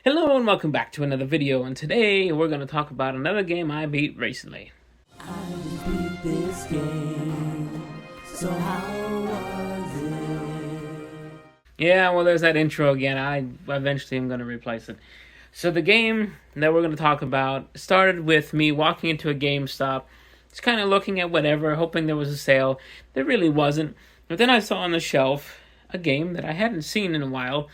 Hello and welcome back to another video, and today we're going to talk about another game I beat recently. I just beat this game, so how was it? Yeah, well, there's that intro again. I eventually am going to replace it. So the game that we're going to talk about started with me walking into a GameStop, just kind of looking at whatever, hoping there was a sale. There really wasn't. But then I saw on the shelf a game that I hadn't seen in a while.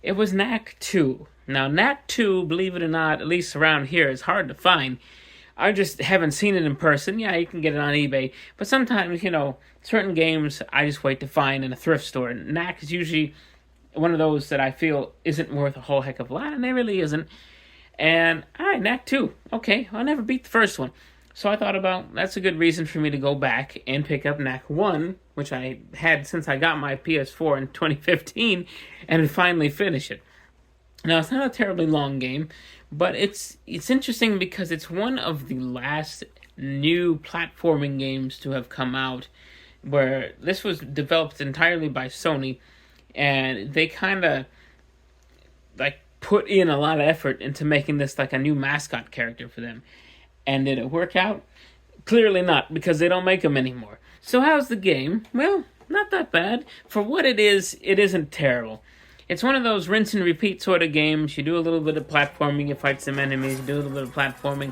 It was Knack 2. Now, Knack 2, believe it or not, at least around here, is hard to find. I just haven't seen it in person. Yeah, you can get it on eBay. But sometimes, certain games I just wait to find in a thrift store. Knack is usually one of those that I feel isn't worth a whole heck of a lot, and it really isn't. And, alright, Knack 2. Okay, I never beat the first one. So I thought about, that's a good reason for me to go back and pick up Knack 1, which I had since I got my PS4 in 2015, and finally finish it. Now, it's not a terribly long game, but it's interesting because it's one of the last new platforming games to have come out, where this was developed entirely by Sony, and they kind of like put in a lot of effort into making this like a new mascot character for them. And did it work out? Clearly not, because they don't make them anymore. So how's the game? Well, not that bad. For what it isn't terrible. It's one of those rinse and repeat sort of games. You do a little bit of platforming, you fight some enemies, you do a little bit of platforming.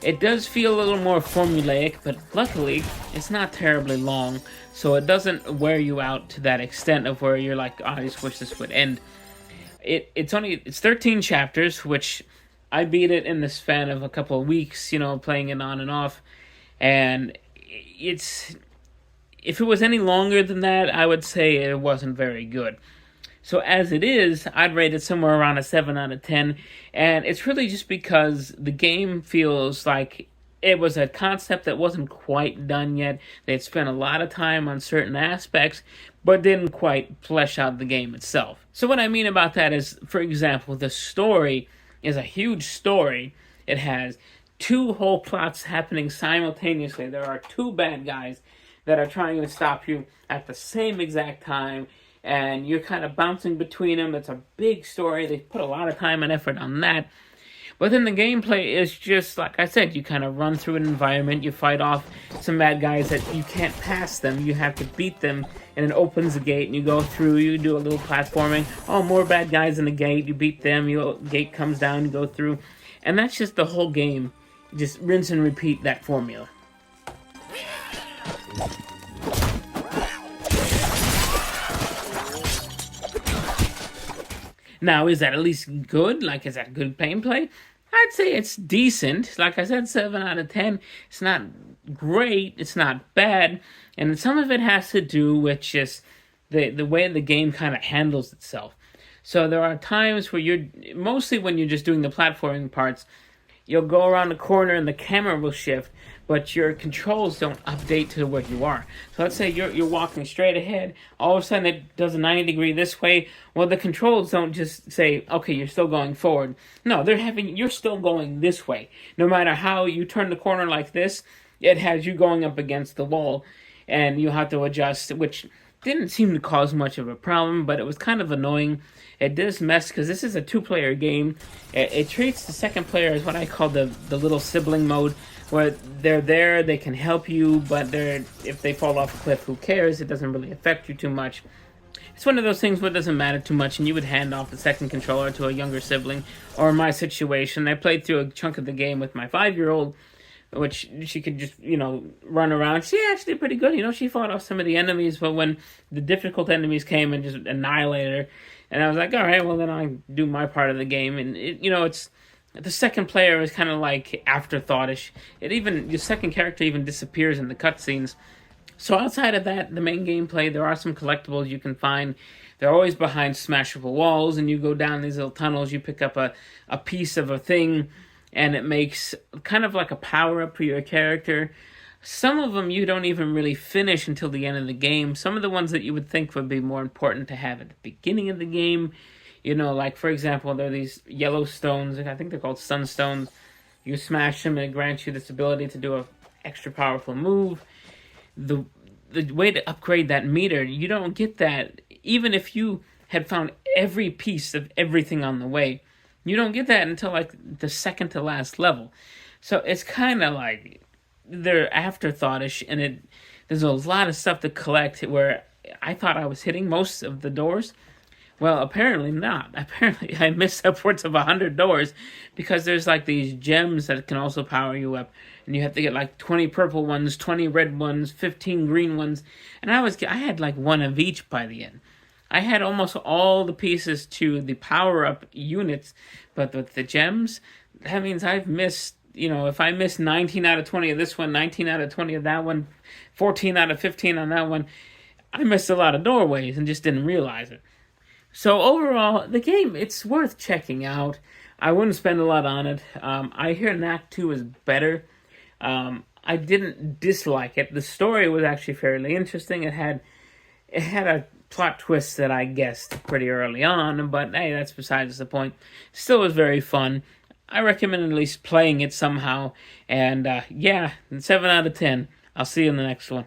It does feel a little more formulaic, but luckily, it's not terribly long, so it doesn't wear you out to that extent of where you're like, oh, I just wish this would end. It's 13 chapters, which I beat it in the span of a couple of weeks, playing it on and off, and if it was any longer than that, I would say it wasn't very good. So as it is, I'd rate it somewhere around a 7 out of 10, and it's really just because the game feels like it was a concept that wasn't quite done yet. They'd spent a lot of time on certain aspects, but didn't quite flesh out the game itself. So what I mean about that is, for example, the story is a huge story. It has two whole plots happening simultaneously. There are two bad guys that are trying to stop you at the same exact time, and you're kind of bouncing between them. It's a big story. They put a lot of time and effort on that. But then the gameplay is just, like I said, you kind of run through an environment, you fight off some bad guys that you can't pass them, you have to beat them, and it opens the gate, and you go through, you do a little platforming, oh, more bad guys in the gate, you beat them, gate comes down, you go through, and that's just the whole game. Just rinse and repeat that formula. Now, is that at least good? Like, is that good gameplay? I'd say it's decent. Like I said, 7 out of 10. It's not great. It's not bad. And some of it has to do with just the way the game kind of handles itself. So there are times where mostly when you're just doing the platforming parts, you'll go around the corner and the camera will shift, but your controls don't update to where you are. So let's say you're walking straight ahead, all of a sudden it does a 90 degree this way. Well, the controls don't just say, okay, you're still going forward. No, you're still going this way. No matter how you turn the corner like this, it has you going up against the wall, and you have to adjust, which didn't seem to cause much of a problem, but it was kind of annoying. It does mess, because this is a two-player game. It treats the second player as what I call the little sibling mode, where they're there, they can help you, but if they fall off a cliff, who cares? It doesn't really affect you too much. It's one of those things where it doesn't matter too much, and you would hand off the second controller to a younger sibling. Or in my situation, I played through a chunk of the game with my 5-year-old, which she could just, run around. She actually did pretty good. She fought off some of the enemies, but when the difficult enemies came and just annihilated her, and I was like, all right, well, then I do my part of the game. And, it's the second player is kind of like afterthought-ish. The second character even disappears in the cutscenes. So outside of that, the main gameplay, there are some collectibles you can find. They're always behind smashable walls, and you go down these little tunnels, you pick up a piece of a thing, and it makes kind of like a power-up for your character. Some of them you don't even really finish until the end of the game. Some of the ones that you would think would be more important to have at the beginning of the game, like, for example, there are these yellow stones, I think they're called sunstones. You smash them, and it grants you this ability to do an extra powerful move. The way to upgrade that meter, you don't get that, even if you had found every piece of everything on the way. You don't get that until like the second to last level. So it's kind of like they're afterthoughtish, and there's a lot of stuff to collect where I thought I was hitting most of the doors. Well, apparently not. Apparently, I missed upwards of 100 doors because there's like these gems that can also power you up, and you have to get like 20 purple ones, 20 red ones, 15 green ones, and I had like one of each by the end. I had almost all the pieces to the power up units, but with the gems, that means I've missed. If I miss 19 out of 20 of this one, 19 out of 20 of that one, 14 out of 15 on that one, I missed a lot of doorways and just didn't realize it. So overall, the game, it's worth checking out. I wouldn't spend a lot on it. I hear Knack 2 is better. I didn't dislike it. The story was actually fairly interesting. It had a plot twist that I guessed pretty early on, but hey, that's besides the point. Still was very fun. I recommend at least playing it somehow. And 7 out of 10. I'll see you in the next one.